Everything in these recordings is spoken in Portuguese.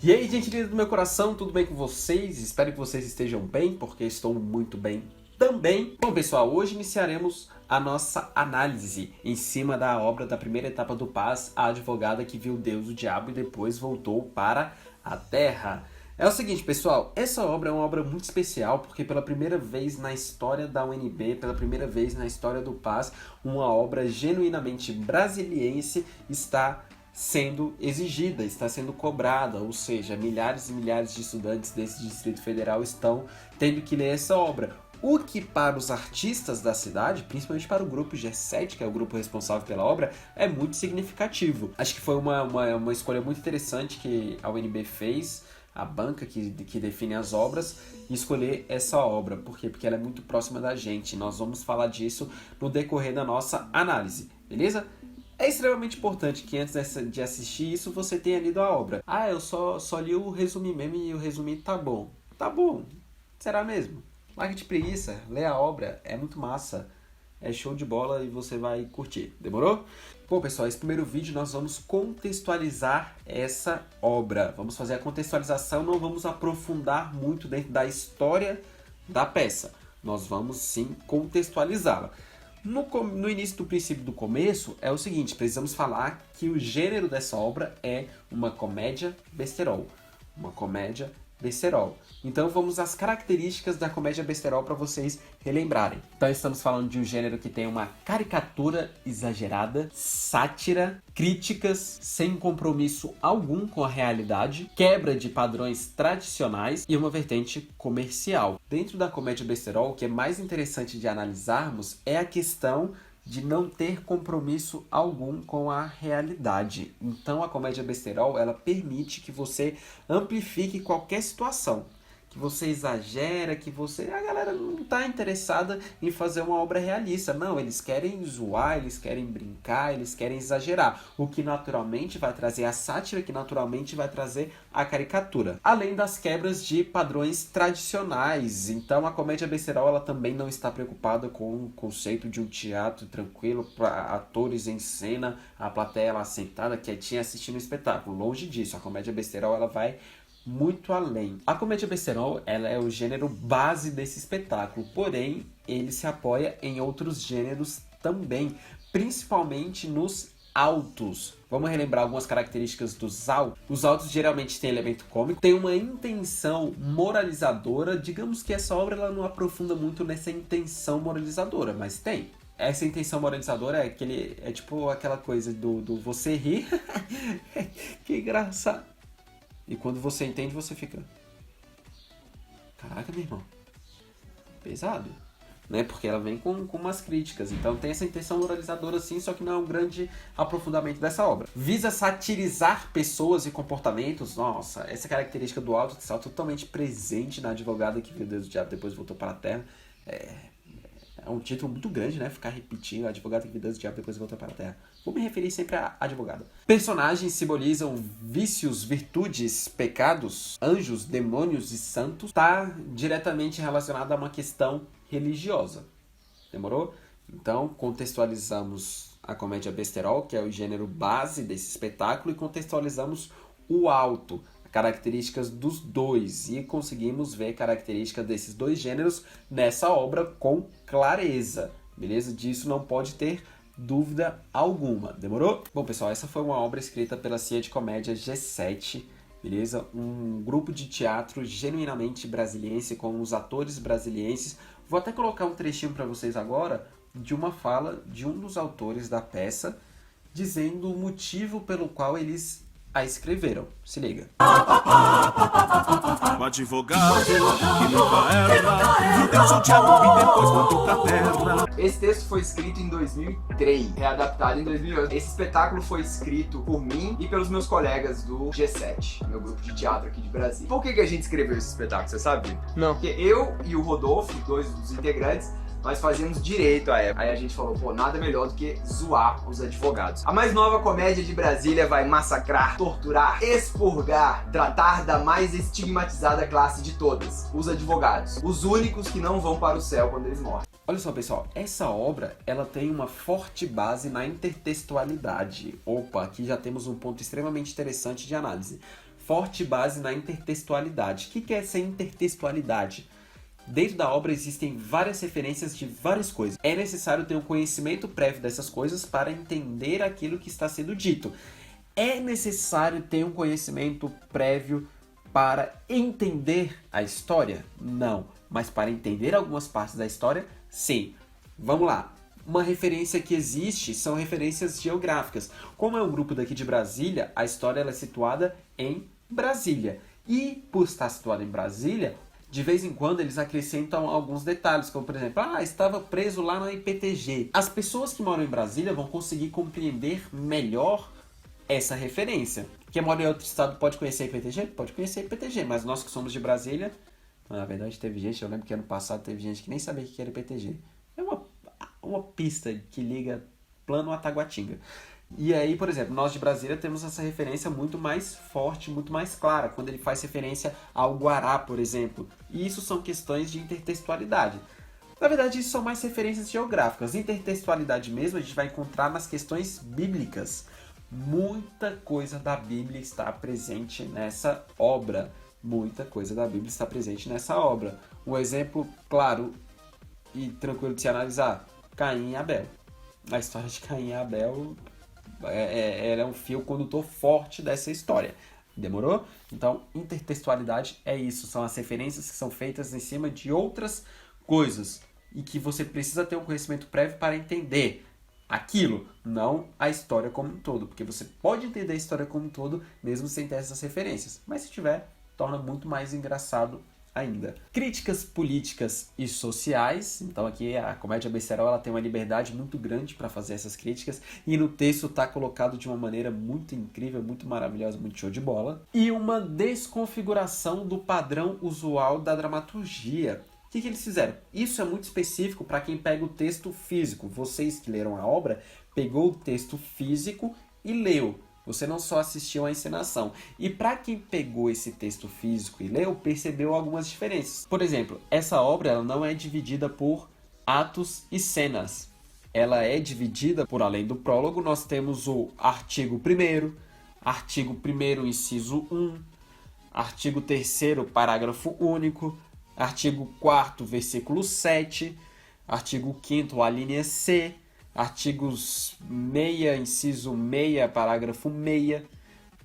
E aí, gente linda do meu coração, tudo bem com vocês? Espero que vocês estejam bem, porque estou muito bem também. Bom, pessoal, hoje iniciaremos a nossa análise em cima da obra da primeira etapa do Paz, a advogada que viu Deus, o diabo e depois voltou para a terra. É o seguinte, pessoal, essa obra é uma obra muito especial porque pela primeira vez na história da UNB, pela primeira vez na história do Paz, uma obra genuinamente brasiliense está sendo exigida, está sendo cobrada, ou seja, milhares e milhares de estudantes desse Distrito Federal estão tendo que ler essa obra. O que para os artistas da cidade, principalmente para o grupo G7, que é o grupo responsável pela obra, é muito significativo. Acho que foi uma escolha muito interessante que a UNB fez, a banca que define as obras, e escolher essa obra. Por quê? Porque ela é muito próxima da gente. Nós vamos falar disso no decorrer da nossa análise, beleza? É extremamente importante que antes de assistir isso você tenha lido a obra. Ah, eu só li o resumo mesmo e o resumo tá bom. Tá bom. Será mesmo? Larga de preguiça, lê a obra, é muito massa. É show de bola e você vai curtir. Demorou? Bom, pessoal, esse primeiro vídeo nós vamos contextualizar essa obra. Vamos fazer a contextualização, não vamos aprofundar muito dentro da história da peça. Nós vamos sim contextualizá-la. No início do princípio do começo, é o seguinte, precisamos falar que o gênero dessa obra é uma comédia besterol. Uma comédia besterol. Então vamos às características da comédia besterol para vocês relembrarem. Então estamos falando de um gênero que tem uma caricatura exagerada, sátira, críticas sem compromisso algum com a realidade, quebra de padrões tradicionais e uma vertente comercial. Dentro da comédia besterol, o que é mais interessante de analisarmos é a questão de não ter compromisso algum com a realidade. Então a comédia besterol, ela permite que você amplifique qualquer situação, que você exagera, a galera não está interessada em fazer uma obra realista. Não, eles querem zoar, eles querem brincar, eles querem exagerar. O que naturalmente vai trazer a sátira, que naturalmente vai trazer a caricatura. Além das quebras de padrões tradicionais. Então a comédia besterol, ela também não está preocupada com o conceito de um teatro tranquilo, para atores em cena, a plateia lá sentada, quietinha, assistindo o espetáculo. Longe disso, a comédia besterol, ela vai muito além. A comédia besterol, ela é o gênero base desse espetáculo, porém ele se apoia em outros gêneros também, principalmente nos autos. Vamos relembrar algumas características dos autos. Os autos geralmente têm elemento cômico, tem uma intenção moralizadora. Digamos que essa obra ela não aprofunda muito nessa intenção moralizadora, mas tem. Essa intenção moralizadora é tipo aquela coisa do você rir, que engraçado. E quando você entende, você fica... Caraca, meu irmão. Pesado. Né? Porque ela vem com umas críticas. Então tem essa intenção moralizadora sim, só que não é um grande aprofundamento dessa obra. Visa satirizar pessoas e comportamentos. Nossa, essa característica do auto está totalmente presente na advogada que viu Deus, o diabo depois voltou para a terra. É um título muito grande, né? Ficar repetindo, advogado que viu Deus, o diabo depois voltou para a terra. Vou me referir sempre à advogada. Personagens simbolizam vícios, virtudes, pecados, anjos, demônios e santos. Está diretamente relacionado a uma questão religiosa. Demorou? Então, contextualizamos a comédia besterol, que é o gênero base desse espetáculo, e contextualizamos o alto, características dos dois, e conseguimos ver características desses dois gêneros nessa obra com clareza, beleza? Disso não pode ter dúvida alguma, demorou? Bom, pessoal, essa foi uma obra escrita pela CIA de Comédia G7, beleza? Um grupo de teatro genuinamente brasiliense, com os atores brasilienses. Vou até colocar um trechinho para vocês agora de uma fala de um dos autores da peça, dizendo o motivo pelo qual eles a escreveram. Se liga. O advogado que nunca erra, que Deus o diabo e depois voltou pra terra. Esse texto foi escrito em 2003, readaptado em 2011. Esse espetáculo foi escrito por mim e pelos meus colegas do G7, meu grupo de teatro aqui de Brasília. Por que a gente escreveu esse espetáculo, você sabe? Não. Porque eu e o Rodolfo, dois dos integrantes, nós fazíamos direito à época. Aí a gente falou, pô, nada melhor do que zoar os advogados. A mais nova comédia de Brasília vai massacrar, torturar, expurgar, tratar da mais estigmatizada classe de todas, os advogados. Os únicos que não vão para o céu quando eles morrem. Olha só, pessoal, essa obra, ela tem uma forte base na intertextualidade. Opa, aqui já temos um ponto extremamente interessante de análise. forte base na intertextualidade. O que é essa intertextualidade? Dentro da obra existem várias referências de várias coisas. É necessário ter um conhecimento prévio dessas coisas para entender aquilo que está sendo dito. É necessário ter um conhecimento prévio para entender a história? Não. Mas para entender algumas partes da história, sim. Vamos lá. Uma referência que existe são referências geográficas. Como é um grupo daqui de Brasília, a história ela é situada em Brasília. E por estar situada em Brasília, de vez em quando eles acrescentam alguns detalhes, como por exemplo, estava preso lá na IPTG. As pessoas que moram em Brasília vão conseguir compreender melhor essa referência. Quem mora em outro estado pode conhecer a IPTG? Pode conhecer a IPTG, mas nós que somos de Brasília, na verdade teve gente, eu lembro que ano passado teve gente que nem sabia o que era IPTG. É uma pista que liga Plano a Taguatinga. E aí, por exemplo, nós de Brasília temos essa referência muito mais forte, muito mais clara, quando ele faz referência ao Guará, por exemplo. E isso são questões de intertextualidade. Na verdade, isso são mais referências geográficas. Intertextualidade mesmo a gente vai encontrar nas questões bíblicas. Muita coisa da Bíblia está presente nessa obra. Muita coisa da Bíblia está presente nessa obra. Um exemplo claro e tranquilo de se analisar: Caim e Abel. A história de Caim e Abel é um fio condutor forte dessa história. Demorou? Então, intertextualidade é isso. São as referências que são feitas em cima de outras coisas e que você precisa ter um conhecimento prévio para entender aquilo, não a história como um todo. Porque você pode entender a história como um todo mesmo sem ter essas referências. Mas se tiver, torna muito mais engraçado ainda. Críticas políticas e sociais. Então aqui a Comédia Besterol ela tem uma liberdade muito grande para fazer essas críticas e no texto está colocado de uma maneira muito incrível, muito maravilhosa, muito show de bola. E uma desconfiguração do padrão usual da dramaturgia. O que eles fizeram? Isso é muito específico para quem pega o texto físico. Vocês que leram a obra, pegou o texto físico e leu. Você não só assistiu à encenação. E para quem pegou esse texto físico e leu, percebeu algumas diferenças. Por exemplo, essa obra ela não é dividida por atos e cenas. Ela é dividida por, além do prólogo, nós temos o artigo 1º, artigo 1º, inciso 1, artigo 3º, parágrafo único, artigo 4º, versículo 7, artigo 5º, a linha C, artigos 6, inciso 6, parágrafo 6,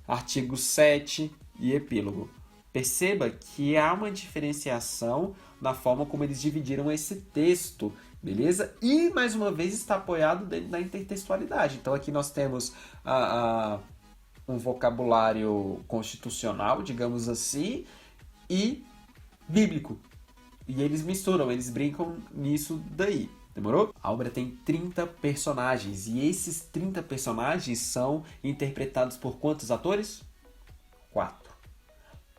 artigo 7 e epílogo. Perceba que há uma diferenciação na forma como eles dividiram esse texto, beleza? E, mais uma vez, está apoiado dentro da intertextualidade. Então, aqui nós temos um vocabulário constitucional, digamos assim, e bíblico. E eles misturam, eles brincam nisso daí. Demorou? A obra tem 30 personagens. E esses 30 personagens são interpretados por quantos atores? 4.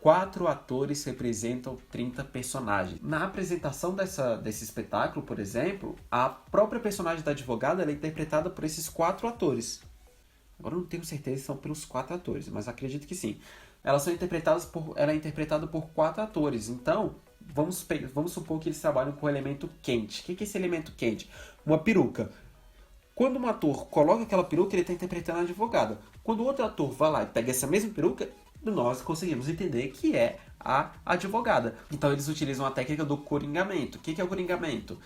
4 atores representam 30 personagens. Na apresentação desse espetáculo, por exemplo, a própria personagem da advogada ela é interpretada por esses 4 atores. Agora eu não tenho certeza se são pelos 4 atores, mas acredito que sim. Ela é interpretada por 4 atores. Então, vamos supor que eles trabalham com o elemento quente. O que é esse elemento quente? Uma peruca. Quando um ator coloca aquela peruca, ele está interpretando a advogada. Quando o outro ator vai lá e pega essa mesma peruca, nós conseguimos entender que é a advogada. Então eles utilizam a técnica do coringamento. O que é o coringamento?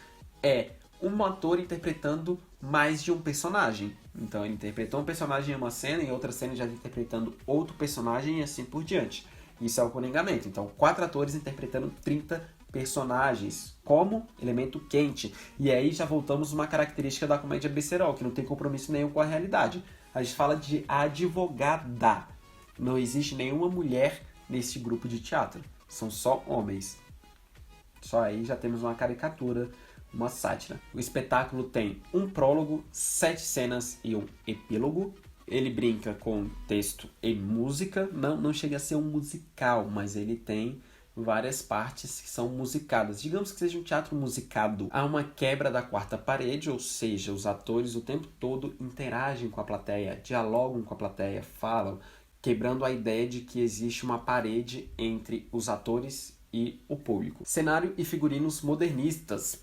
É um ator interpretando mais de um personagem. Então ele interpretou um personagem em uma cena, em outra cena já interpretando outro personagem e assim por diante. Isso é o coringamento. Então 4 atores interpretando 30 personagens como elemento quente. E aí já voltamos uma característica da comédia besterol, que não tem compromisso nenhum com a realidade. A gente fala de advogada. Não existe nenhuma mulher nesse grupo de teatro. São só homens. Só aí já temos uma caricatura, uma sátira. O espetáculo tem um prólogo, 7 cenas e um epílogo. Ele brinca com texto e música. Não chega a ser um musical, mas ele tem várias partes que são musicadas. Digamos que seja um teatro musicado. Há uma quebra da quarta parede, ou seja, os atores o tempo todo interagem com a plateia, dialogam com a plateia, falam, quebrando a ideia de que existe uma parede entre os atores e o público. Cenário e figurinos modernistas.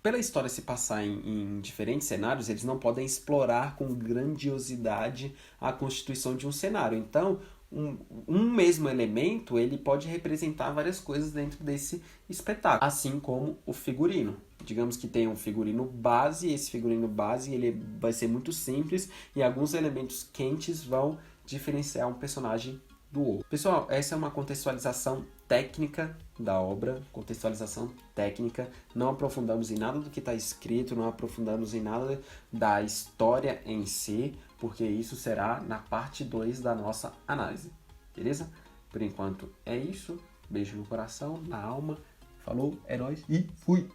Pela história se passar em diferentes cenários, eles não podem explorar com grandiosidade a constituição de um cenário. Então, um mesmo elemento, ele pode representar várias coisas dentro desse espetáculo, assim como o figurino. Digamos que tem um figurino base, esse figurino base ele vai ser muito simples e alguns elementos quentes vão diferenciar um personagem do outro. Pessoal, essa é uma contextualização técnica da obra, contextualização técnica, não aprofundamos em nada do que está escrito, não aprofundamos em nada da história em si, porque isso será na parte 2 da nossa análise, beleza? Por enquanto é isso, beijo no coração, na alma, falou, é nóis e fui!